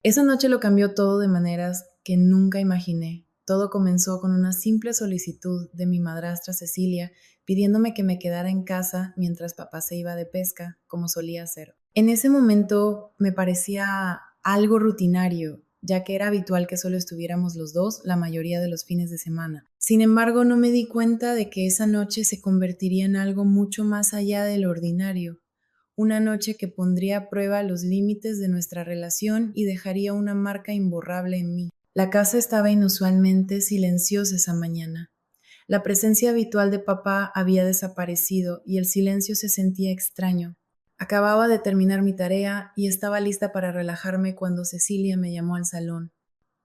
Esa noche lo cambió todo de maneras que nunca imaginé. Todo comenzó con una simple solicitud de mi madrastra Cecilia, pidiéndome que me quedara en casa mientras papá se iba de pesca, como solía hacer. En ese momento me parecía algo rutinario, ya que era habitual que solo estuviéramos los dos la mayoría de los fines de semana. Sin embargo, no me di cuenta de que esa noche se convertiría en algo mucho más allá del ordinario, una noche que pondría a prueba los límites de nuestra relación y dejaría una marca imborrable en mí. La casa estaba inusualmente silenciosa esa mañana. La presencia habitual de papá había desaparecido y el silencio se sentía extraño. Acababa de terminar mi tarea y estaba lista para relajarme cuando Cecilia me llamó al salón.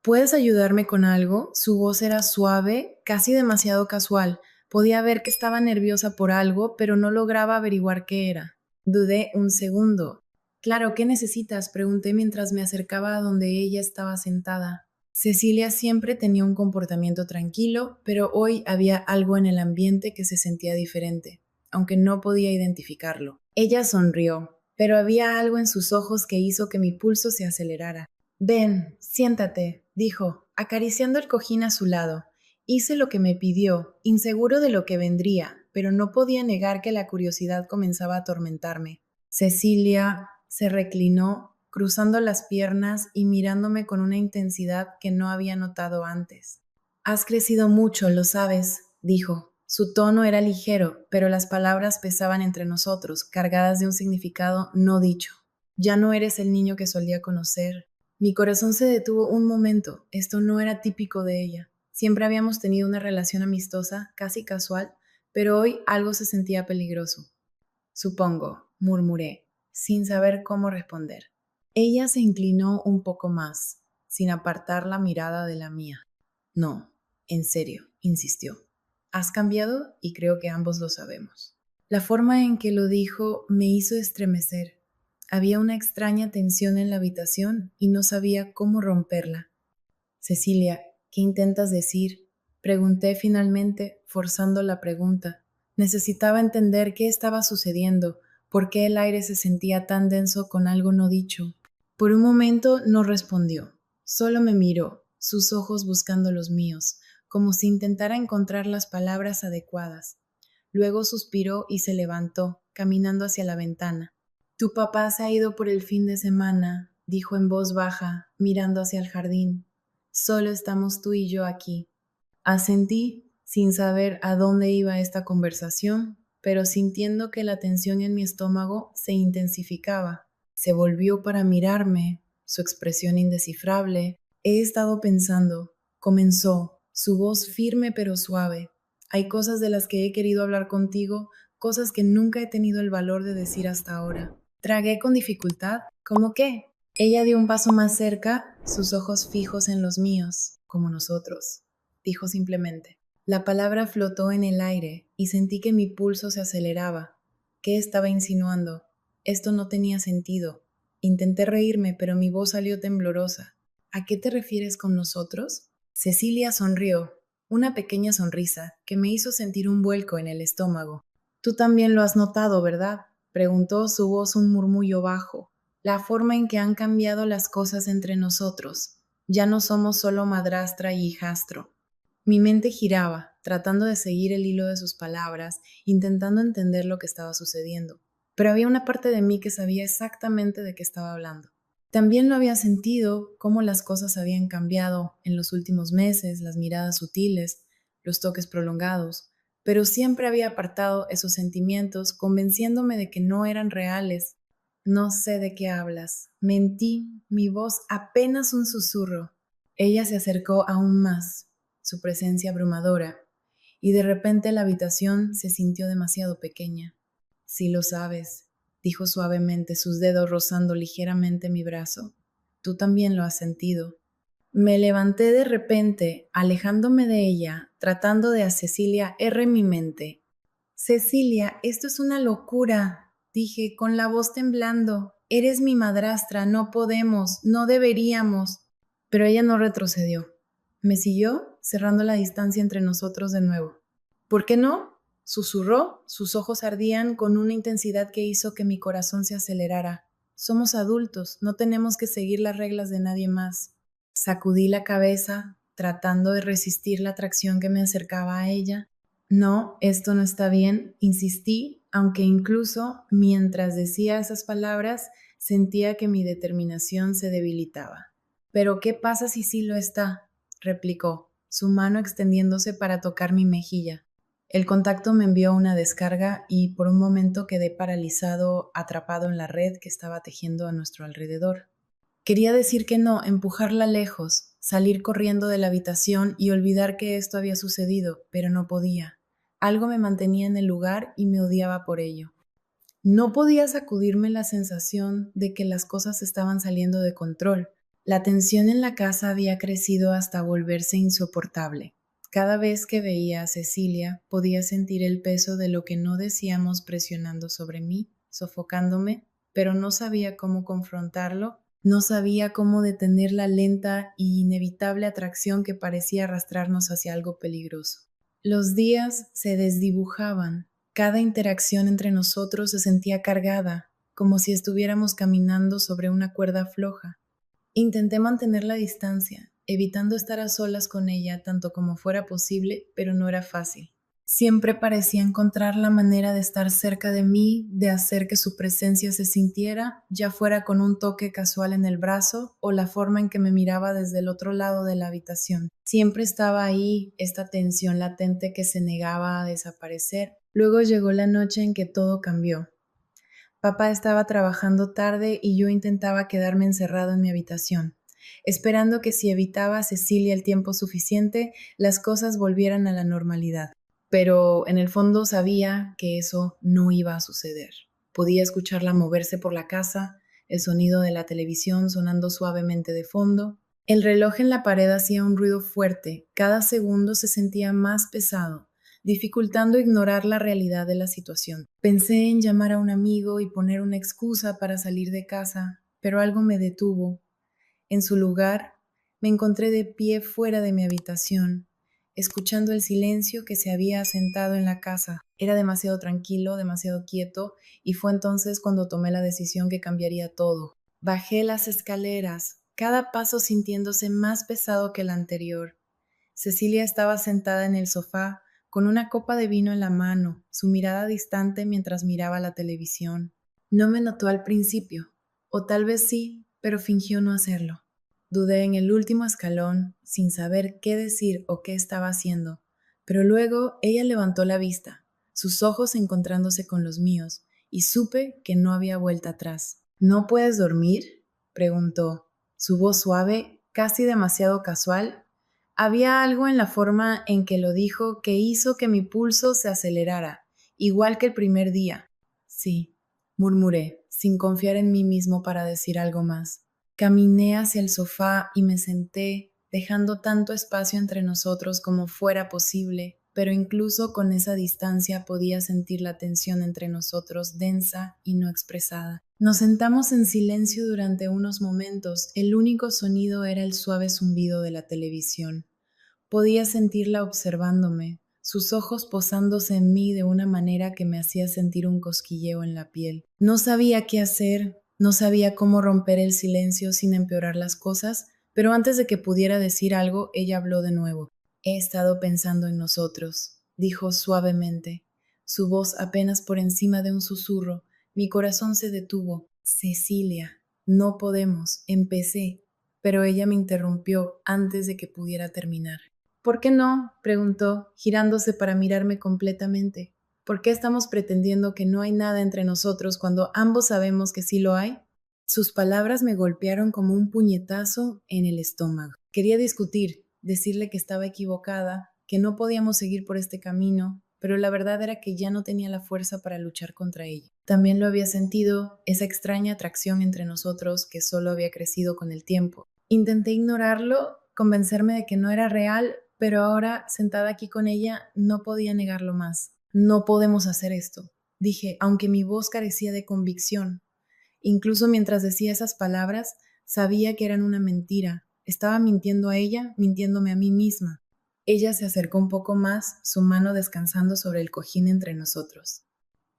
¿Puedes ayudarme con algo? Su voz era suave, casi demasiado casual. Podía ver que estaba nerviosa por algo, pero no lograba averiguar qué era. Dudé un segundo. Claro, ¿qué necesitas? Pregunté mientras me acercaba a donde ella estaba sentada. Cecilia siempre tenía un comportamiento tranquilo, pero hoy había algo en el ambiente que se sentía diferente, aunque no podía identificarlo. Ella sonrió, pero había algo en sus ojos que hizo que mi pulso se acelerara. Ven, siéntate, dijo, acariciando el cojín a su lado. Hice lo que me pidió, inseguro de lo que vendría, pero no podía negar que la curiosidad comenzaba a atormentarme. Cecilia se reclinó, cruzando las piernas y mirándome con una intensidad que no había notado antes. Has crecido mucho, lo sabes, dijo. Su tono era ligero, pero las palabras pesaban entre nosotros, cargadas de un significado no dicho. Ya no eres el niño que solía conocer. Mi corazón se detuvo un momento. Esto no era típico de ella. Siempre habíamos tenido una relación amistosa, casi casual, pero hoy algo se sentía peligroso. Supongo, murmuré, sin saber cómo responder. Ella se inclinó un poco más, sin apartar la mirada de la mía. No, en serio, insistió. Has cambiado y creo que ambos lo sabemos. La forma en que lo dijo me hizo estremecer. Había una extraña tensión en la habitación y no sabía cómo romperla. Cecilia, ¿qué intentas decir? Pregunté finalmente, forzando la pregunta. Necesitaba entender qué estaba sucediendo, por qué el aire se sentía tan denso con algo no dicho. Por un momento no respondió, solo me miró, sus ojos buscando los míos, como si intentara encontrar las palabras adecuadas. Luego suspiró y se levantó, caminando hacia la ventana. Tu papá se ha ido por el fin de semana, dijo en voz baja, mirando hacia el jardín. Solo estamos tú y yo aquí. Asentí, sin saber a dónde iba esta conversación, pero sintiendo que la tensión en mi estómago se intensificaba. Se volvió para mirarme, su expresión indescifrable. He estado pensando, comenzó, su voz firme pero suave. Hay cosas de las que he querido hablar contigo, cosas que nunca he tenido el valor de decir hasta ahora. Tragué con dificultad. ¿Cómo qué? Ella dio un paso más cerca, sus ojos fijos en los míos, como nosotros. Dijo simplemente. La palabra flotó en el aire y sentí que mi pulso se aceleraba. ¿Qué estaba insinuando? Esto no tenía sentido. Intenté reírme, pero mi voz salió temblorosa. ¿A qué te refieres con nosotros? Cecilia sonrió, una pequeña sonrisa que me hizo sentir un vuelco en el estómago. Tú también lo has notado, ¿verdad? Preguntó su voz un murmullo bajo. La forma en que han cambiado las cosas entre nosotros. Ya no somos solo madrastra y hijastro. Mi mente giraba, tratando de seguir el hilo de sus palabras, intentando entender lo que estaba sucediendo. Pero había una parte de mí que sabía exactamente de qué estaba hablando. También lo había sentido, cómo las cosas habían cambiado en los últimos meses, las miradas sutiles, los toques prolongados, pero siempre había apartado esos sentimientos, convenciéndome de que no eran reales. No sé de qué hablas. Mentí, mi voz apenas un susurro. Ella se acercó aún más, su presencia abrumadora, y de repente la habitación se sintió demasiado pequeña. Sí lo sabes, dijo suavemente, sus dedos rozando ligeramente mi brazo. Tú también lo has sentido. Me levanté de repente, alejándome de ella, tratando de a Cecilia erre mi mente. Cecilia, esto es una locura, dije con la voz temblando. Eres mi madrastra, no podemos, no deberíamos. Pero ella no retrocedió. Me siguió, cerrando la distancia entre nosotros de nuevo. ¿Por qué no? Susurró, sus ojos ardían con una intensidad que hizo que mi corazón se acelerara. Somos adultos, no tenemos que seguir las reglas de nadie más. Sacudí la cabeza, tratando de resistir la atracción que me acercaba a ella. No, esto no está bien, insistí, aunque incluso mientras decía esas palabras sentía que mi determinación se debilitaba. ¿Pero qué pasa si sí lo está?, replicó, su mano extendiéndose para tocar mi mejilla. El contacto me envió una descarga y por un momento quedé paralizado, atrapado en la red que estaba tejiendo a nuestro alrededor. Quería decir que no, empujarla lejos, salir corriendo de la habitación y olvidar que esto había sucedido, pero no podía. Algo me mantenía en el lugar y me odiaba por ello. No podía sacudirme la sensación de que las cosas estaban saliendo de control. La tensión en la casa había crecido hasta volverse insoportable. Cada vez que veía a Cecilia, podía sentir el peso de lo que no decíamos presionando sobre mí, sofocándome, pero no sabía cómo confrontarlo, no sabía cómo detener la lenta e inevitable atracción que parecía arrastrarnos hacia algo peligroso. Los días se desdibujaban. Cada interacción entre nosotros se sentía cargada, como si estuviéramos caminando sobre una cuerda floja. Intenté mantener la distancia, evitando estar a solas con ella tanto como fuera posible, pero no era fácil. Siempre parecía encontrar la manera de estar cerca de mí, de hacer que su presencia se sintiera, ya fuera con un toque casual en el brazo o la forma en que me miraba desde el otro lado de la habitación. Siempre estaba ahí esta tensión latente que se negaba a desaparecer. Luego llegó la noche en que todo cambió. Papá estaba trabajando tarde y yo intentaba quedarme encerrado en mi habitación, esperando que si evitaba a Cecilia el tiempo suficiente, las cosas volvieran a la normalidad. Pero en el fondo sabía que eso no iba a suceder. Podía escucharla moverse por la casa, el sonido de la televisión sonando suavemente de fondo. El reloj en la pared hacía un ruido fuerte, cada segundo se sentía más pesado, dificultando ignorar la realidad de la situación. Pensé en llamar a un amigo y poner una excusa para salir de casa, pero algo me detuvo. En su lugar, me encontré de pie fuera de mi habitación, escuchando el silencio que se había asentado en la casa. Era demasiado tranquilo, demasiado quieto, y fue entonces cuando tomé la decisión que cambiaría todo. Bajé las escaleras, cada paso sintiéndose más pesado que el anterior. Cecilia estaba sentada en el sofá, con una copa de vino en la mano, su mirada distante mientras miraba la televisión. No me notó al principio, o tal vez sí, pero fingió no hacerlo. Dudé en el último escalón, sin saber qué decir o qué estaba haciendo, pero luego ella levantó la vista, sus ojos encontrándose con los míos, y supe que no había vuelta atrás. ¿No puedes dormir?, preguntó. Su voz suave, casi demasiado casual. Había algo en la forma en que lo dijo que hizo que mi pulso se acelerara, igual que el primer día. Sí, murmuré, sin confiar en mí mismo para decir algo más. Caminé hacia el sofá y me senté, dejando tanto espacio entre nosotros como fuera posible, pero incluso con esa distancia podía sentir la tensión entre nosotros densa y no expresada. Nos sentamos en silencio durante unos momentos. El único sonido era el suave zumbido de la televisión. Podía sentirla observándome, sus ojos posándose en mí de una manera que me hacía sentir un cosquilleo en la piel. No sabía qué hacer, no sabía cómo romper el silencio sin empeorar las cosas, pero antes de que pudiera decir algo, ella habló de nuevo. He estado pensando en nosotros, dijo suavemente, su voz apenas por encima de un susurro. Mi corazón se detuvo. Cecilia, no podemos, empecé, pero ella me interrumpió antes de que pudiera terminar. ¿Por qué no?, preguntó, girándose para mirarme completamente. ¿Por qué estamos pretendiendo que no hay nada entre nosotros cuando ambos sabemos que sí lo hay? Sus palabras me golpearon como un puñetazo en el estómago. Quería discutir, decirle que estaba equivocada, que no podíamos seguir por este camino, pero la verdad era que ya no tenía la fuerza para luchar contra ella. También lo había sentido, esa extraña atracción entre nosotros que solo había crecido con el tiempo. Intenté ignorarlo, convencerme de que no era real, pero ahora, sentada aquí con ella, no podía negarlo más. No podemos hacer esto, dije, aunque mi voz carecía de convicción. Incluso mientras decía esas palabras, sabía que eran una mentira. Estaba mintiendo a ella, mintiéndome a mí misma. Ella se acercó un poco más, su mano descansando sobre el cojín entre nosotros.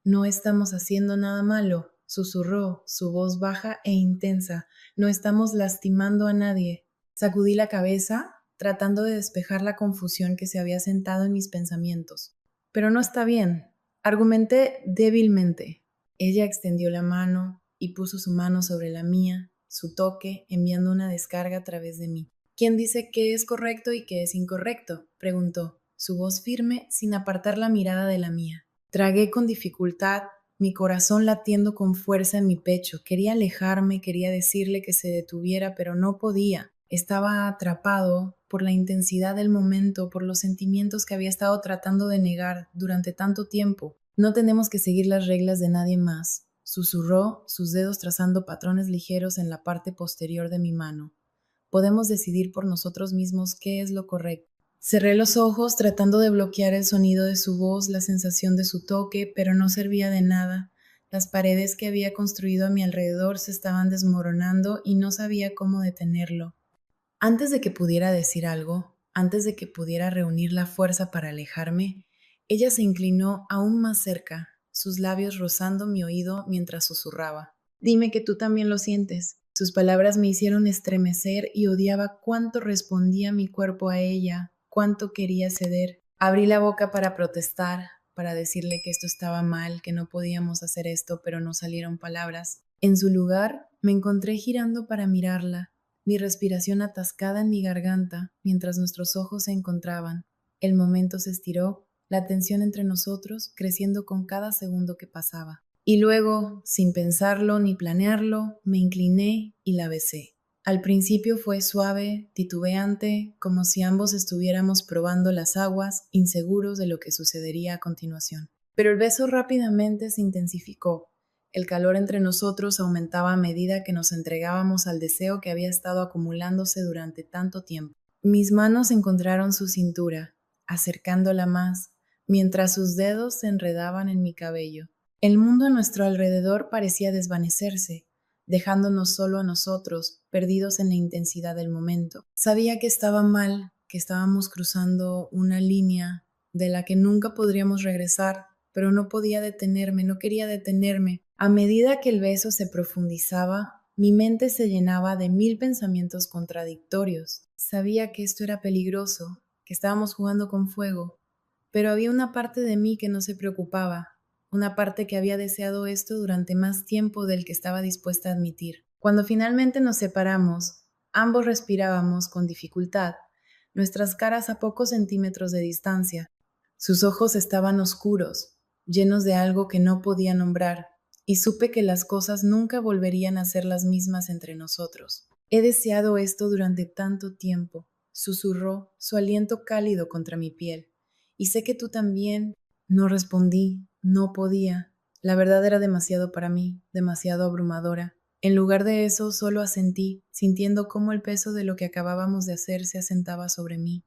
No estamos haciendo nada malo, susurró, su voz baja e intensa. No estamos lastimando a nadie. Sacudí la cabeza, tratando de despejar la confusión que se había sentado en mis pensamientos. Pero no está bien, argumenté débilmente. Ella extendió la mano y puso su mano sobre la mía, su toque enviando una descarga a través de mí. ¿Quién dice qué es correcto y qué es incorrecto?, preguntó, su voz firme sin apartar la mirada de la mía. Tragué con dificultad, mi corazón latiendo con fuerza en mi pecho. Quería alejarme, quería decirle que se detuviera, pero no podía. Estaba atrapado por la intensidad del momento, por los sentimientos que había estado tratando de negar durante tanto tiempo. No tenemos que seguir las reglas de nadie más, susurró, sus dedos trazando patrones ligeros en la parte posterior de mi mano. Podemos decidir por nosotros mismos qué es lo correcto. Cerré los ojos tratando de bloquear el sonido de su voz, la sensación de su toque, pero no servía de nada. Las paredes que había construido a mi alrededor se estaban desmoronando y no sabía cómo detenerlo. Antes de que pudiera decir algo, antes de que pudiera reunir la fuerza para alejarme, ella se inclinó aún más cerca, sus labios rozando mi oído mientras susurraba. Dime que tú también lo sientes. Sus palabras me hicieron estremecer y odiaba cuánto respondía mi cuerpo a ella, cuánto quería ceder. Abrí la boca para protestar, para decirle que esto estaba mal, que no podíamos hacer esto, pero no salieron palabras. En su lugar, me encontré girando para mirarla, mi respiración atascada en mi garganta mientras nuestros ojos se encontraban. El momento se estiró, la tensión entre nosotros creciendo con cada segundo que pasaba. Y luego, sin pensarlo ni planearlo, me incliné y la besé. Al principio fue suave, titubeante, como si ambos estuviéramos probando las aguas, inseguros de lo que sucedería a continuación. Pero el beso rápidamente se intensificó. El calor entre nosotros aumentaba a medida que nos entregábamos al deseo que había estado acumulándose durante tanto tiempo. Mis manos encontraron su cintura, acercándola más, mientras sus dedos se enredaban en mi cabello. El mundo a nuestro alrededor parecía desvanecerse, dejándonos solo a nosotros, perdidos en la intensidad del momento. Sabía que estaba mal, que estábamos cruzando una línea de la que nunca podríamos regresar, pero no podía detenerme, no quería detenerme. A medida que el beso se profundizaba, mi mente se llenaba de 1000 pensamientos contradictorios. Sabía que esto era peligroso, que estábamos jugando con fuego, pero había una parte de mí que no se preocupaba, una parte que había deseado esto durante más tiempo del que estaba dispuesta a admitir. Cuando finalmente nos separamos, ambos respirábamos con dificultad, nuestras caras a pocos centímetros de distancia. Sus ojos estaban oscuros, llenos de algo que no podía nombrar, y supe que las cosas nunca volverían a ser las mismas entre nosotros. He deseado esto durante tanto tiempo, susurró, su aliento cálido contra mi piel. Y sé que tú también. No respondí, no podía. La verdad era demasiado para mí, demasiado abrumadora. En lugar de eso, solo asentí, sintiendo cómo el peso de lo que acabábamos de hacer se asentaba sobre mí.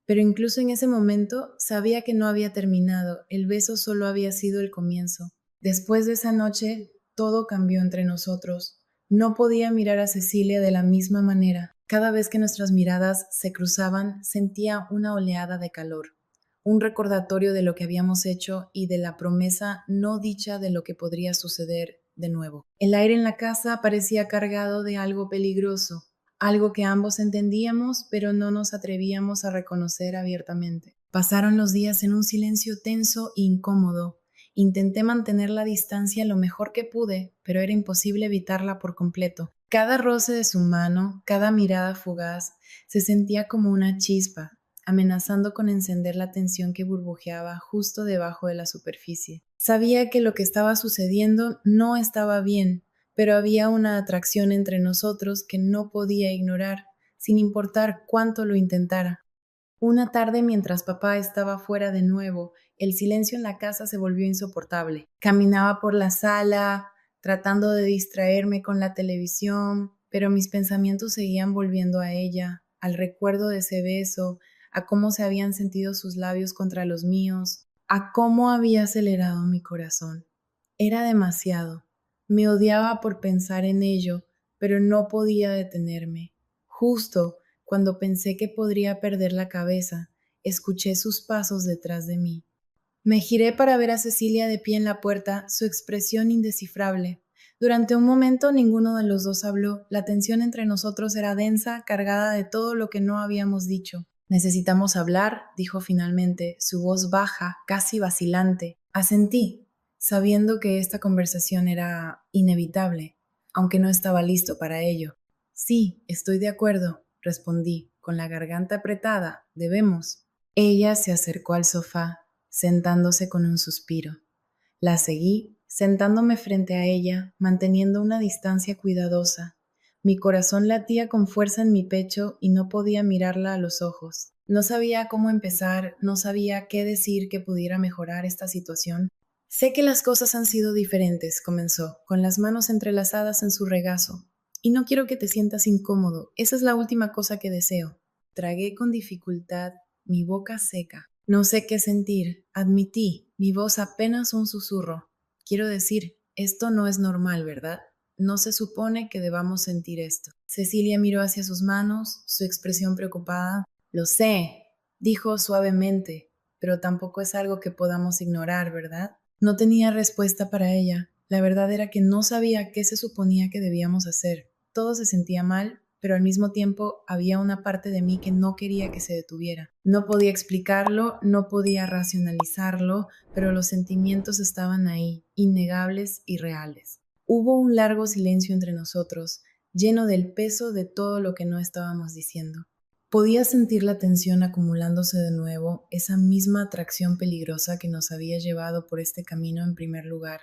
Pero incluso en ese momento sabía que no había terminado, el beso solo había sido el comienzo. Después de esa noche, todo cambió entre nosotros. No podía mirar a Cecilia de la misma manera. Cada vez que nuestras miradas se cruzaban, sentía una oleada de calor, un recordatorio de lo que habíamos hecho y de la promesa no dicha de lo que podría suceder de nuevo. El aire en la casa parecía cargado de algo peligroso, algo que ambos entendíamos, pero no nos atrevíamos a reconocer abiertamente. Pasaron los días en un silencio tenso e incómodo. Intenté mantener la distancia lo mejor que pude, pero era imposible evitarla por completo. Cada roce de su mano, cada mirada fugaz, se sentía como una chispa, amenazando con encender la tensión que burbujeaba justo debajo de la superficie. Sabía que lo que estaba sucediendo no estaba bien, pero había una atracción entre nosotros que no podía ignorar, sin importar cuánto lo intentara. Una tarde, mientras papá estaba fuera de nuevo, el silencio en la casa se volvió insoportable. Caminaba por la sala, tratando de distraerme con la televisión, pero mis pensamientos seguían volviendo a ella, al recuerdo de ese beso, a cómo se habían sentido sus labios contra los míos, a cómo había acelerado mi corazón. Era demasiado. Me odiaba por pensar en ello, pero no podía detenerme. Justo cuando pensé que podría perder la cabeza, escuché sus pasos detrás de mí. Me giré para ver a Cecilia de pie en la puerta, su expresión indescifrable. Durante un momento ninguno de los dos habló. La tensión entre nosotros era densa, cargada de todo lo que no habíamos dicho. Necesitamos hablar, dijo finalmente, su voz baja, casi vacilante. Asentí, sabiendo que esta conversación era inevitable, aunque no estaba listo para ello. Sí, estoy de acuerdo, respondí, con la garganta apretada. Debemos. Ella se acercó al sofá, sentándose con un suspiro. La seguí, sentándome frente a ella, manteniendo una distancia cuidadosa. Mi corazón latía con fuerza en mi pecho y no podía mirarla a los ojos. No sabía cómo empezar, no sabía qué decir que pudiera mejorar esta situación. Sé que las cosas han sido diferentes, comenzó, con las manos entrelazadas en su regazo. Y no quiero que te sientas incómodo, esa es la última cosa que deseo. Tragué con dificultad, mi boca seca. No sé qué sentir, admití, mi voz apenas un susurro. Quiero decir, esto no es normal, ¿verdad? No se supone que debamos sentir esto. Cecilia miró hacia sus manos, su expresión preocupada. Lo sé, dijo suavemente, pero tampoco es algo que podamos ignorar, ¿verdad? No tenía respuesta para ella. La verdad era que no sabía qué se suponía que debíamos hacer. Todo se sentía mal, pero al mismo tiempo había una parte de mí que no quería que se detuviera. No podía explicarlo, no podía racionalizarlo, pero los sentimientos estaban ahí, innegables y reales. Hubo un largo silencio entre nosotros, lleno del peso de todo lo que no estábamos diciendo. Podía sentir la tensión acumulándose de nuevo, esa misma atracción peligrosa que nos había llevado por este camino en primer lugar.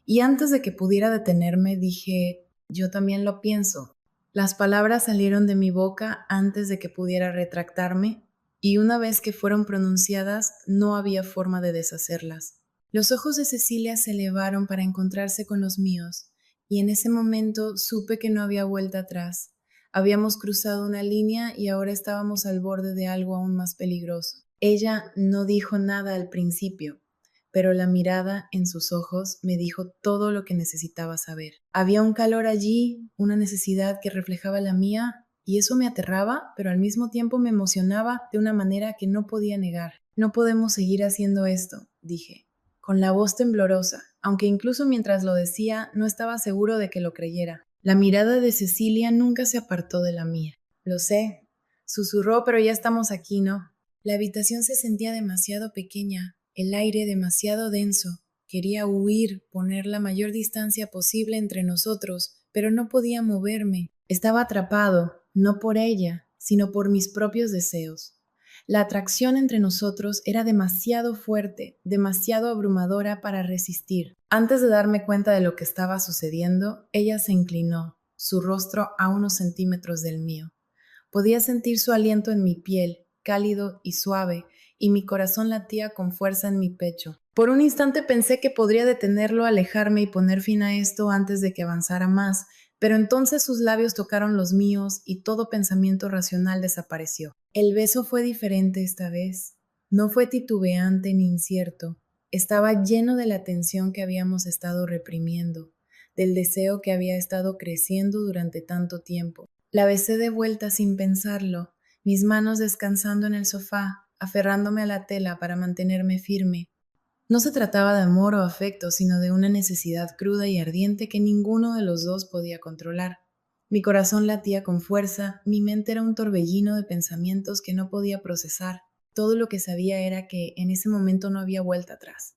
Y antes de que pudiera detenerme, dije, yo también lo pienso. Las palabras salieron de mi boca antes de que pudiera retractarme, y una vez que fueron pronunciadas, no había forma de deshacerlas. Los ojos de Cecilia se elevaron para encontrarse con los míos, y en ese momento supe que no había vuelta atrás. Habíamos cruzado una línea y ahora estábamos al borde de algo aún más peligroso. Ella no dijo nada al principio, pero la mirada en sus ojos me dijo todo lo que necesitaba saber. Había un calor allí, una necesidad que reflejaba la mía, y eso me aterraba, pero al mismo tiempo me emocionaba de una manera que no podía negar. No podemos seguir haciendo esto, dije, con la voz temblorosa, aunque incluso mientras lo decía no estaba seguro de que lo creyera. La mirada de Cecilia nunca se apartó de la mía. Lo sé, susurró, pero ya estamos aquí, ¿no? La habitación se sentía demasiado pequeña, el aire demasiado denso. Quería huir, poner la mayor distancia posible entre nosotros, pero no podía moverme. Estaba atrapado, no por ella, sino por mis propios deseos. La atracción entre nosotros era demasiado fuerte, demasiado abrumadora para resistir. Antes de darme cuenta de lo que estaba sucediendo, ella se inclinó, su rostro a unos centímetros del mío. Podía sentir su aliento en mi piel, cálido y suave, y mi corazón latía con fuerza en mi pecho. Por un instante pensé que podría detenerlo, alejarme y poner fin a esto antes de que avanzara más, pero entonces sus labios tocaron los míos y todo pensamiento racional desapareció. El beso fue diferente esta vez. No fue titubeante ni incierto. Estaba lleno de la tensión que habíamos estado reprimiendo, del deseo que había estado creciendo durante tanto tiempo. La besé de vuelta sin pensarlo, mis manos descansando en el sofá, aferrándome a la tela para mantenerme firme. No se trataba de amor o afecto, sino de una necesidad cruda y ardiente que ninguno de los dos podía controlar. Mi corazón latía con fuerza, mi mente era un torbellino de pensamientos que no podía procesar. Todo lo que sabía era que en ese momento no había vuelta atrás.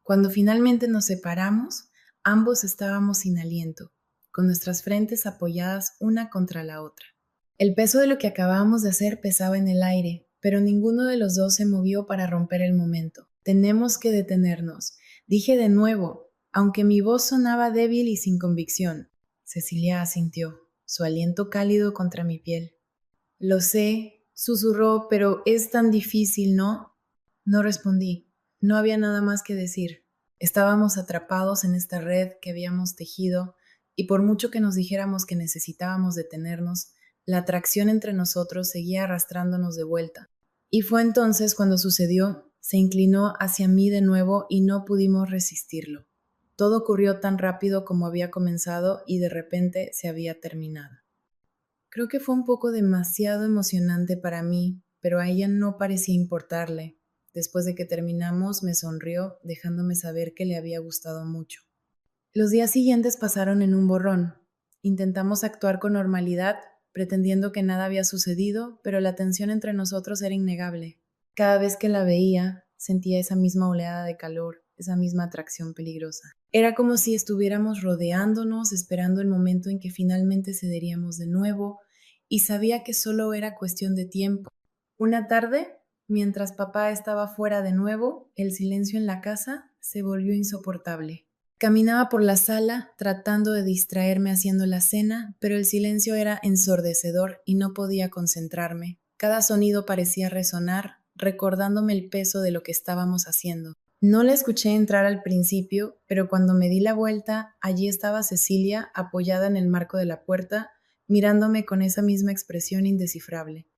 Cuando finalmente nos separamos, ambos estábamos sin aliento, con nuestras frentes apoyadas una contra la otra. El peso de lo que acabábamos de hacer pesaba en el aire, pero ninguno de los dos se movió para romper el momento. Tenemos que detenernos, dije de nuevo, aunque mi voz sonaba débil y sin convicción. Cecilia asintió, su aliento cálido contra mi piel. Lo sé, susurró, pero es tan difícil, ¿no? No respondí. No había nada más que decir. Estábamos atrapados en esta red que habíamos tejido, y por mucho que nos dijéramos que necesitábamos detenernos, la atracción entre nosotros seguía arrastrándonos de vuelta. Y fue entonces cuando sucedió, se inclinó hacia mí de nuevo y no pudimos resistirlo. Todo ocurrió tan rápido como había comenzado y de repente se había terminado. Creo que fue un poco demasiado emocionante para mí, pero a ella no parecía importarle. Después de que terminamos, me sonrió, dejándome saber que le había gustado mucho. Los días siguientes pasaron en un borrón. Intentamos actuar con normalidad, pretendiendo que nada había sucedido, pero la tensión entre nosotros era innegable. Cada vez que la veía, sentía esa misma oleada de calor, esa misma atracción peligrosa. Era como si estuviéramos rodeándonos, esperando el momento en que finalmente cederíamos de nuevo, y sabía que solo era cuestión de tiempo. Una tarde, mientras papá estaba fuera de nuevo, el silencio en la casa se volvió insoportable. Caminaba por la sala tratando de distraerme haciendo la cena, pero el silencio era ensordecedor y no podía concentrarme. Cada sonido parecía resonar, recordándome el peso de lo que estábamos haciendo. No la escuché entrar al principio, pero cuando me di la vuelta, allí estaba Cecilia apoyada en el marco de la puerta, mirándome con esa misma expresión indescifrable.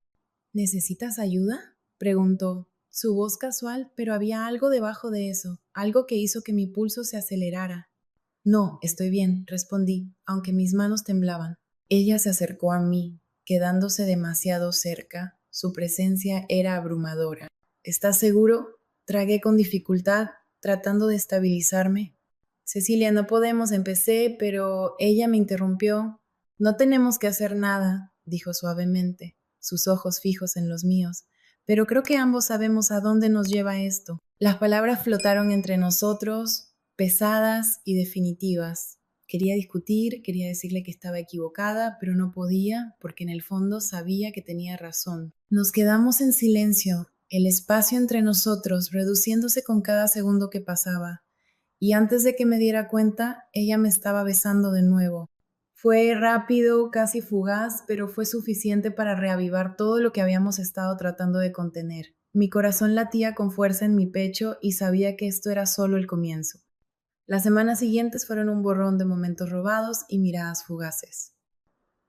¿Necesitas ayuda?, preguntó. Su voz casual, pero había algo debajo de eso, algo que hizo que mi pulso se acelerara. No, estoy bien, respondí, aunque mis manos temblaban. Ella se acercó a mí, quedándose demasiado cerca. Su presencia era abrumadora. ¿Estás seguro? Tragué con dificultad, tratando de estabilizarme. Cecilia, no podemos, empecé, pero ella me interrumpió. No tenemos que hacer nada, dijo suavemente, sus ojos fijos en los míos, pero creo que ambos sabemos a dónde nos lleva esto. Las palabras flotaron entre nosotros, pesadas y definitivas. Quería discutir, quería decirle que estaba equivocada, pero no podía porque en el fondo sabía que tenía razón. Nos quedamos en silencio, el espacio entre nosotros reduciéndose con cada segundo que pasaba. Y antes de que me diera cuenta, ella me estaba besando de nuevo. Fue rápido, casi fugaz, pero fue suficiente para reavivar todo lo que habíamos estado tratando de contener. Mi corazón latía con fuerza en mi pecho y sabía que esto era solo el comienzo. Las semanas siguientes fueron un borrón de momentos robados y miradas fugaces.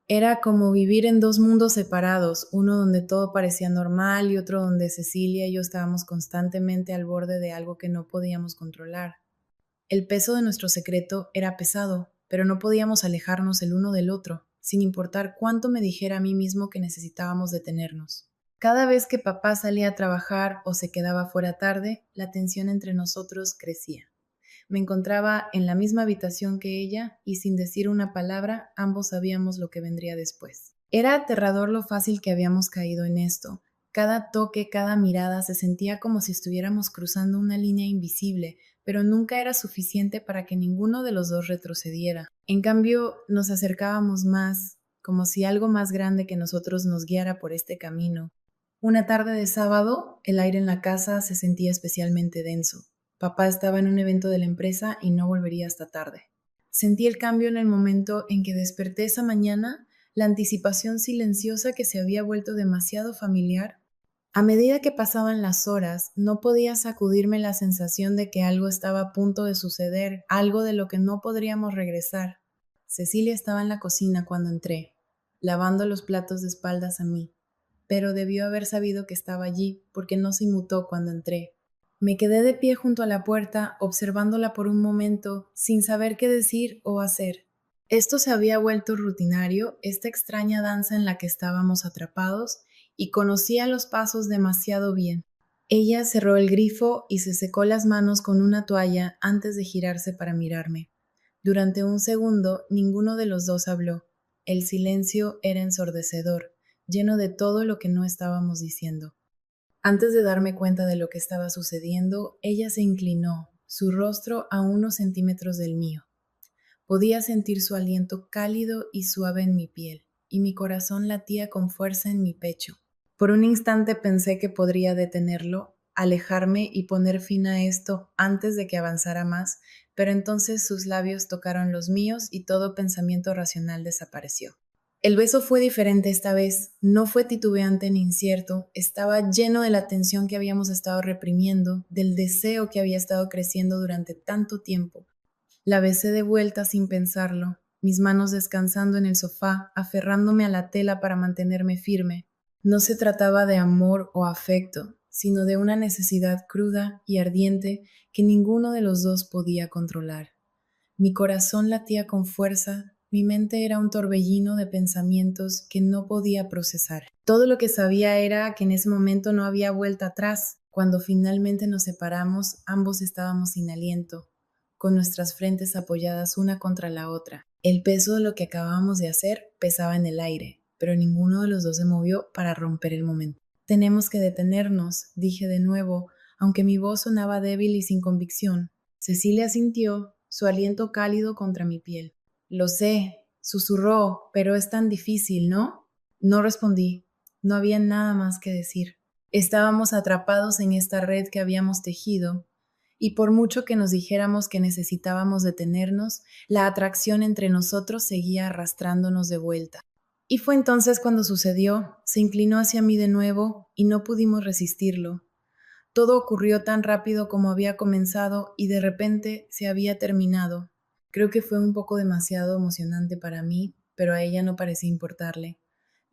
Era como vivir en dos mundos separados, uno donde todo parecía normal y otro donde Cecilia y yo estábamos constantemente al borde de algo que no podíamos controlar. El peso de nuestro secreto era pesado, pero no podíamos alejarnos el uno del otro, sin importar cuánto me dijera a mí mismo que necesitábamos detenernos. Cada vez que papá salía a trabajar o se quedaba fuera tarde, la tensión entre nosotros crecía. Me encontraba en la misma habitación que ella y sin decir una palabra, ambos sabíamos lo que vendría después. Era aterrador lo fácil que habíamos caído en esto. Cada toque, cada mirada se sentía como si estuviéramos cruzando una línea invisible, pero nunca era suficiente para que ninguno de los dos retrocediera. En cambio, nos acercábamos más, como si algo más grande que nosotros nos guiara por este camino. Una tarde de sábado, el aire en la casa se sentía especialmente denso. Papá estaba en un evento de la empresa y no volvería hasta tarde. Sentí el cambio en el momento en que desperté esa mañana, la anticipación silenciosa que se había vuelto demasiado familiar. A medida que pasaban las horas, no podía sacudirme la sensación de que algo estaba a punto de suceder, algo de lo que no podríamos regresar. Cecilia estaba en la cocina cuando entré, lavando los platos de espaldas a mí, pero debió haber sabido que estaba allí porque no se inmutó cuando entré. Me quedé de pie junto a la puerta, observándola por un momento, sin saber qué decir o hacer. Esto se había vuelto rutinario, esta extraña danza en la que estábamos atrapados, y conocía los pasos demasiado bien. Ella cerró el grifo y se secó las manos con una toalla antes de girarse para mirarme. Durante un segundo, ninguno de los dos habló. El silencio era ensordecedor, lleno de todo lo que no estábamos diciendo. Antes de darme cuenta de lo que estaba sucediendo, ella se inclinó, su rostro a unos centímetros del mío. Podía sentir su aliento cálido y suave en mi piel, y mi corazón latía con fuerza en mi pecho. Por un instante pensé que podría detenerlo, alejarme y poner fin a esto antes de que avanzara más, pero entonces sus labios tocaron los míos y todo pensamiento racional desapareció. El beso fue diferente esta vez, no fue titubeante ni incierto, estaba lleno de la tensión que habíamos estado reprimiendo, del deseo que había estado creciendo durante tanto tiempo. La besé de vuelta sin pensarlo, mis manos descansando en el sofá, aferrándome a la tela para mantenerme firme. No se trataba de amor o afecto, sino de una necesidad cruda y ardiente que ninguno de los dos podía controlar. Mi corazón latía con fuerza, mi mente era un torbellino de pensamientos que no podía procesar. Todo lo que sabía era que en ese momento no había vuelta atrás. Cuando finalmente nos separamos, ambos estábamos sin aliento. con nuestras frentes apoyadas una contra la otra. El peso de lo que acabábamos de hacer pesaba en el aire, pero ninguno de los dos se movió para romper el momento. Tenemos que detenernos, dije de nuevo, aunque mi voz sonaba débil y sin convicción. Cecilia sintió su aliento cálido contra mi piel. Lo sé, susurró, pero es tan difícil, ¿no? No respondí. No había nada más que decir. Estábamos atrapados en esta red que habíamos tejido, y por mucho que nos dijéramos que necesitábamos detenernos, la atracción entre nosotros seguía arrastrándonos de vuelta. Y fue entonces cuando sucedió. Se inclinó hacia mí de nuevo y no pudimos resistirlo. Todo ocurrió tan rápido como había comenzado y de repente se había terminado. Creo que fue un poco demasiado emocionante para mí, pero a ella no parecía importarle.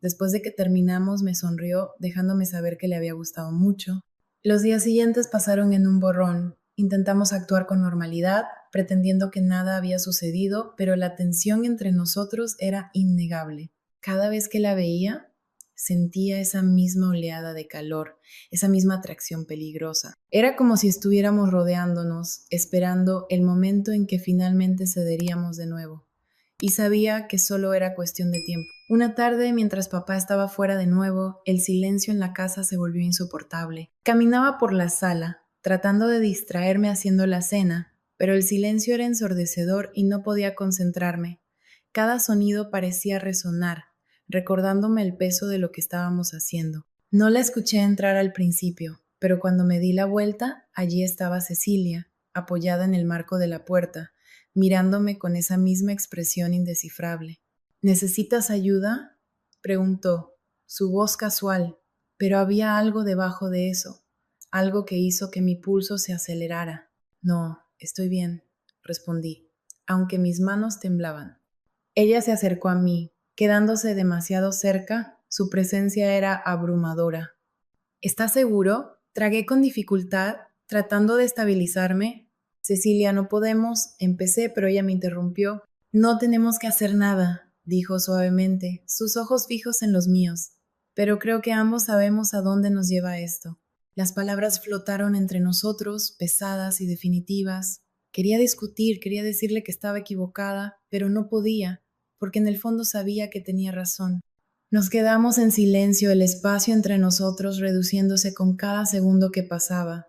Después de que terminamos me sonrió, dejándome saber que le había gustado mucho. Los días siguientes pasaron en un borrón. Intentamos actuar con normalidad, pretendiendo que nada había sucedido, pero la tensión entre nosotros era innegable. Cada vez que la veía, sentía esa misma oleada de calor, esa misma atracción peligrosa. Era como si estuviéramos rodeándonos, esperando el momento en que finalmente cederíamos de nuevo. Y sabía que solo era cuestión de tiempo. Una tarde, mientras papá estaba fuera de nuevo, el silencio en la casa se volvió insoportable. Caminaba por la sala, tratando de distraerme haciendo la cena, pero el silencio era ensordecedor y no podía concentrarme. Cada sonido parecía resonar, recordándome el peso de lo que estábamos haciendo. No la escuché entrar al principio, pero cuando me di la vuelta, allí estaba Cecilia, apoyada en el marco de la puerta, mirándome con esa misma expresión indescifrable. ¿Necesitas ayuda?, preguntó, su voz casual, pero había algo debajo de eso, algo que hizo que mi pulso se acelerara. No, estoy bien, respondí, aunque mis manos temblaban. Ella se acercó a mí, quedándose demasiado cerca, su presencia era abrumadora. ¿Estás seguro? Tragué con dificultad, tratando de estabilizarme. Cecilia, no podemos, empecé, pero ella me interrumpió. No tenemos que hacer nada, dijo suavemente, sus ojos fijos en los míos. Pero creo que ambos sabemos a dónde nos lleva esto. Las palabras flotaron entre nosotros, pesadas y definitivas. Quería discutir, quería decirle que estaba equivocada, pero no podía, porque en el fondo sabía que tenía razón. Nos quedamos en silencio, el espacio entre nosotros reduciéndose con cada segundo que pasaba,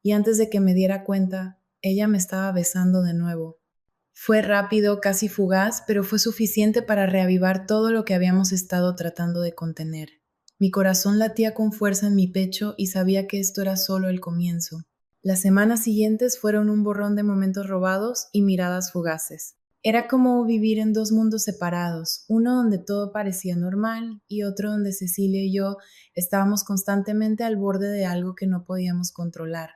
y antes de que me diera cuenta, ella me estaba besando de nuevo. Fue rápido, casi fugaz, pero fue suficiente para reavivar todo lo que habíamos estado tratando de contener. Mi corazón latía con fuerza en mi pecho y sabía que esto era solo el comienzo. Las semanas siguientes fueron un borrón de momentos robados y miradas fugaces. Era como vivir en dos mundos separados, uno donde todo parecía normal y otro donde Cecilia y yo estábamos constantemente al borde de algo que no podíamos controlar.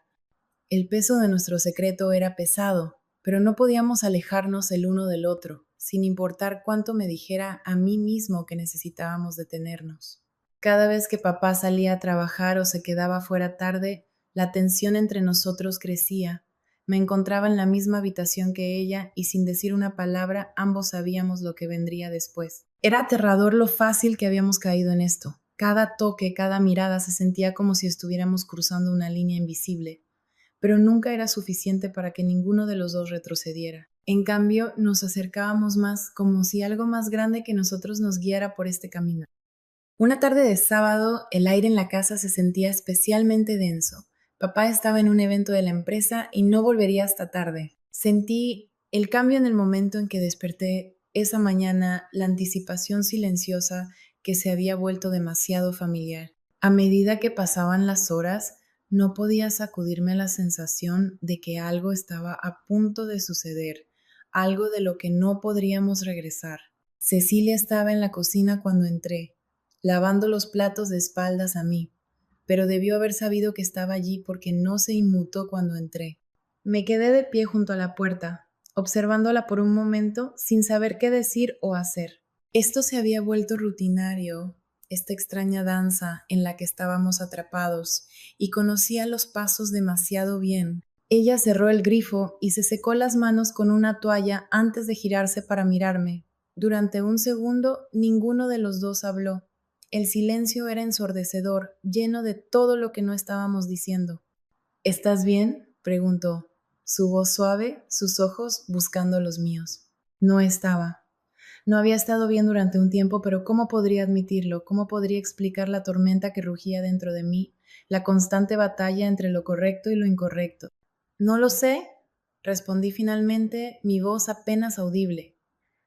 El peso de nuestro secreto era pesado, pero no podíamos alejarnos el uno del otro, sin importar cuánto me dijera a mí mismo que necesitábamos detenernos. Cada vez que papá salía a trabajar o se quedaba fuera tarde, la tensión entre nosotros crecía. Me encontraba en la misma habitación que ella y sin decir una palabra ambos sabíamos lo que vendría después. Era aterrador lo fácil que habíamos caído en esto. Cada toque, cada mirada se sentía como si estuviéramos cruzando una línea invisible, pero nunca era suficiente para que ninguno de los dos retrocediera. En cambio, nos acercábamos más, como si algo más grande que nosotros nos guiara por este camino. Una tarde de sábado, el aire en la casa se sentía especialmente denso. Papá estaba en un evento de la empresa y no volvería hasta tarde. Sentí el cambio en el momento en que desperté esa mañana, la anticipación silenciosa que se había vuelto demasiado familiar. A medida que pasaban las horas, no podía sacudirme la sensación de que algo estaba a punto de suceder, algo de lo que no podríamos regresar. Cecilia estaba en la cocina cuando entré, lavando los platos de espaldas a mí, pero debió haber sabido que estaba allí porque no se inmutó cuando entré. Me quedé de pie junto a la puerta, observándola por un momento sin saber qué decir o hacer. Esto se había vuelto rutinario, esta extraña danza en la que estábamos atrapados, y conocía los pasos demasiado bien. Ella cerró el grifo y se secó las manos con una toalla antes de girarse para mirarme. Durante un segundo, ninguno de los dos habló. El silencio era ensordecedor, lleno de todo lo que no estábamos diciendo. ¿Estás bien?, preguntó. su voz suave, sus ojos buscando los míos. No estaba. No había estado bien durante un tiempo, pero ¿cómo podría admitirlo? ¿Cómo podría explicar la tormenta que rugía dentro de mí, la constante batalla entre lo correcto y lo incorrecto? No lo sé, respondí finalmente, mi voz apenas audible.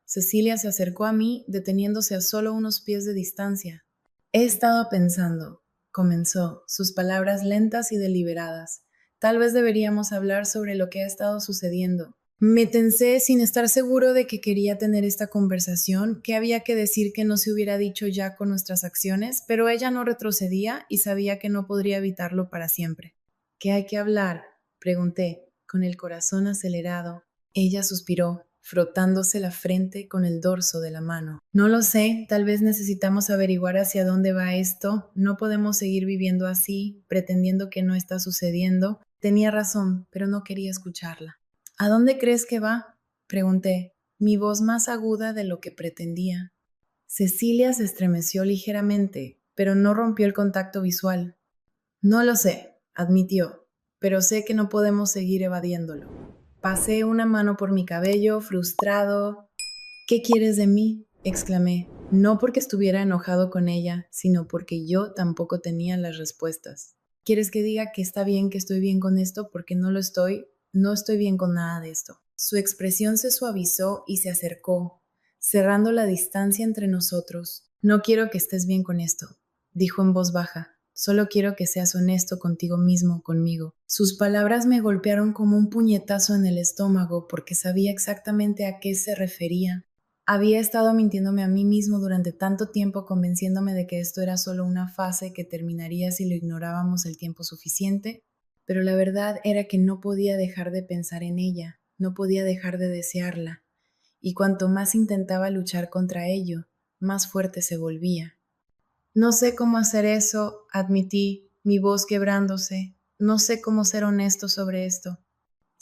Cecilia se acercó a mí, deteniéndose a solo unos pies de distancia. He estado pensando, comenzó, sus palabras lentas y deliberadas. Tal vez deberíamos hablar sobre lo que ha estado sucediendo. Me tensé sin estar seguro de que quería tener esta conversación, que había que decir que no se hubiera dicho ya con nuestras acciones, pero ella no retrocedía y sabía que no podría evitarlo para siempre. ¿Qué hay que hablar? Pregunté, con el corazón acelerado. Ella suspiró, frotándose la frente con el dorso de la mano. No lo sé, tal vez necesitamos averiguar hacia dónde va esto. No podemos seguir viviendo así, pretendiendo que no está sucediendo. Tenía razón, pero no quería escucharla. ¿A dónde crees que va? Pregunté, mi voz más aguda de lo que pretendía. Cecilia se estremeció ligeramente, pero no rompió el contacto visual. No lo sé, admitió, pero sé que no podemos seguir evadiéndolo. Pasé una mano por mi cabello, frustrado. ¿Qué quieres de mí? Exclamé, no porque estuviera enojado con ella, sino porque yo tampoco tenía las respuestas. ¿Quieres que diga que está bien, que estoy bien con esto? Porque no lo estoy, no estoy bien con nada de esto. Su expresión se suavizó y se acercó, cerrando la distancia entre nosotros. No quiero que estés bien con esto, dijo en voz baja. Solo quiero que seas honesto contigo mismo, conmigo. Sus palabras me golpearon como un puñetazo en el estómago porque sabía exactamente a qué se refería. Había estado mintiéndome a mí mismo durante tanto tiempo, convenciéndome de que esto era solo una fase que terminaría si lo ignorábamos el tiempo suficiente, pero la verdad era que no podía dejar de pensar en ella, no podía dejar de desearla, y cuanto más intentaba luchar contra ello, más fuerte se volvía. No sé cómo hacer eso, admití, mi voz quebrándose. No sé cómo ser honesto sobre esto.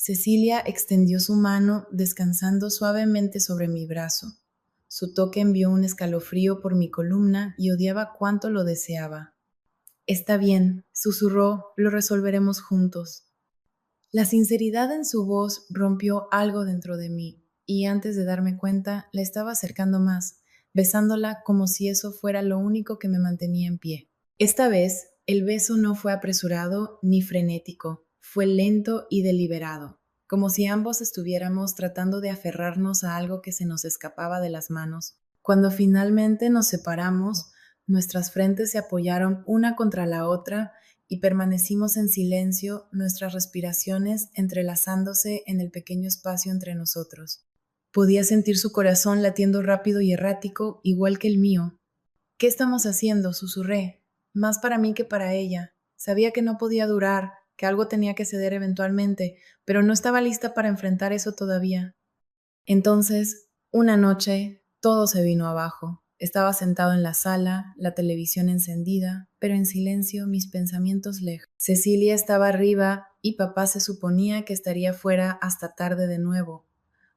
Cecilia extendió su mano, descansando suavemente sobre mi brazo. Su toque envió un escalofrío por mi columna y odiaba cuánto lo deseaba. Está bien, susurró, lo resolveremos juntos. La sinceridad en su voz rompió algo dentro de mí, y antes de darme cuenta, la estaba acercando más, besándola como si eso fuera lo único que me mantenía en pie. Esta vez, el beso no fue apresurado ni frenético, fue lento y deliberado, como si ambos estuviéramos tratando de aferrarnos a algo que se nos escapaba de las manos. Cuando finalmente nos separamos, nuestras frentes se apoyaron una contra la otra y permanecimos en silencio, nuestras respiraciones entrelazándose en el pequeño espacio entre nosotros. Podía sentir su corazón latiendo rápido y errático, igual que el mío. ¿Qué estamos haciendo? Susurré, más para mí que para ella. Sabía que no podía durar, que algo tenía que ceder eventualmente, pero no estaba lista para enfrentar eso todavía. Entonces, una noche, todo se vino abajo. Estaba sentado en la sala, la televisión encendida, pero en silencio, mis pensamientos lejos. Cecilia estaba arriba y papá se suponía que estaría fuera hasta tarde de nuevo,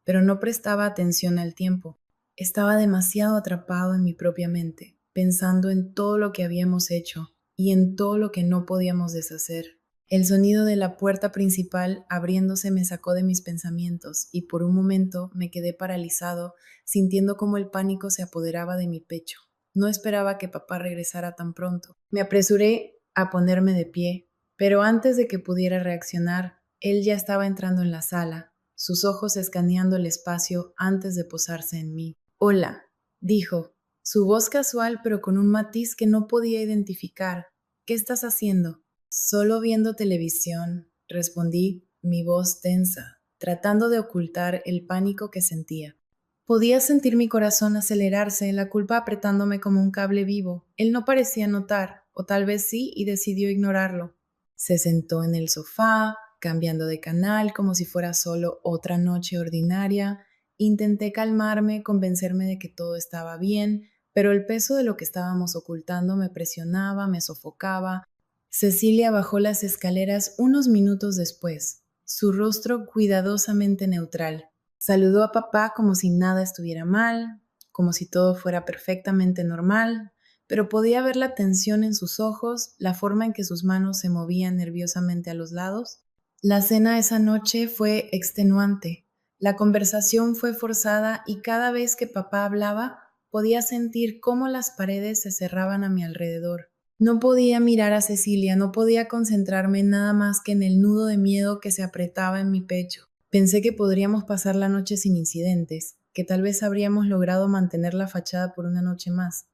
pero no prestaba atención al tiempo. Estaba demasiado atrapado en mi propia mente, pensando en todo lo que habíamos hecho y en todo lo que no podíamos deshacer. El sonido de la puerta principal abriéndose me sacó de mis pensamientos y por un momento me quedé paralizado, sintiendo cómo el pánico se apoderaba de mi pecho. No esperaba que papá regresara tan pronto. Me apresuré a ponerme de pie, pero antes de que pudiera reaccionar, él ya estaba entrando en la sala, sus ojos escaneando el espacio antes de posarse en mí. Hola, dijo, su voz casual pero con un matiz que no podía identificar. ¿Qué estás haciendo? Solo viendo televisión, respondí, mi voz tensa, tratando de ocultar el pánico que sentía. Podía sentir mi corazón acelerarse, la culpa apretándome como un cable vivo. Él no parecía notar, o tal vez sí, y decidió ignorarlo. Se sentó en el sofá, cambiando de canal como si fuera solo otra noche ordinaria. Intenté calmarme, convencerme de que todo estaba bien, pero el peso de lo que estábamos ocultando me presionaba, me sofocaba. Cecilia bajó las escaleras unos minutos después, su rostro cuidadosamente neutral. Saludó a papá como si nada estuviera mal, como si todo fuera perfectamente normal, pero podía ver la tensión en sus ojos, la forma en que sus manos se movían nerviosamente a los lados. La cena esa noche fue extenuante. La conversación fue forzada y cada vez que papá hablaba, podía sentir cómo las paredes se cerraban a mi alrededor. No podía mirar a Cecilia, no podía concentrarme en nada más que en el nudo de miedo que se apretaba en mi pecho. Pensé que podríamos pasar la noche sin incidentes, que tal vez habríamos logrado mantener la fachada por una noche más.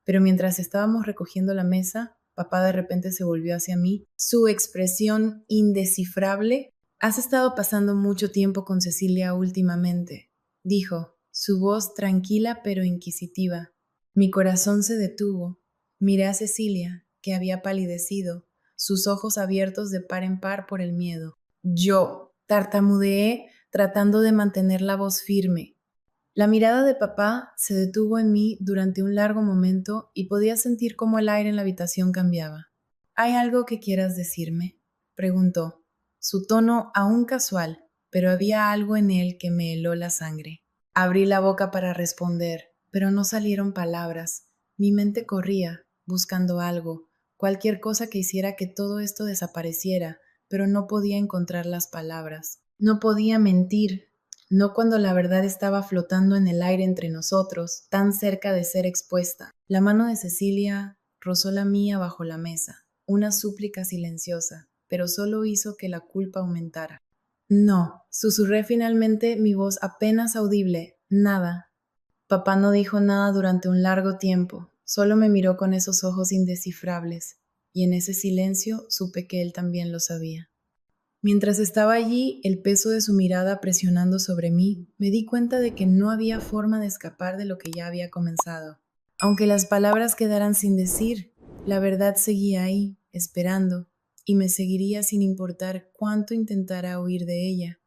Pero mientras estábamos recogiendo la mesa, papá de repente se volvió hacia mí. Su expresión indescifrable. Has estado pasando mucho tiempo con Cecilia últimamente, dijo, su voz tranquila pero inquisitiva. Mi corazón se detuvo. Miré a Cecilia, que había palidecido, sus ojos abiertos de par en par por el miedo. Yo tartamudeé, tratando de mantener la voz firme. La mirada de papá se detuvo en mí durante un largo momento y podía sentir cómo el aire en la habitación cambiaba. ¿Hay algo que quieras decirme?, preguntó. Su tono aún casual, pero había algo en él que me heló la sangre. Abrí la boca para responder, pero no salieron palabras. Mi mente corría, buscando algo, cualquier cosa que hiciera que todo esto desapareciera, pero no podía encontrar las palabras. No podía mentir, no cuando la verdad estaba flotando en el aire entre nosotros, tan cerca de ser expuesta. La mano de Cecilia rozó la mía bajo la mesa, una súplica silenciosa, pero solo hizo que la culpa aumentara. No, susurré finalmente, mi voz apenas audible, nada. Papá no dijo nada durante un largo tiempo, solo me miró con esos ojos indescifrables, y en ese silencio supe que él también lo sabía. Mientras estaba allí, el peso de su mirada presionando sobre mí, me di cuenta de que no había forma de escapar de lo que ya había comenzado. Aunque las palabras quedaran sin decir, la verdad seguía ahí, esperando, y me seguiría sin importar cuánto intentara huir de ella.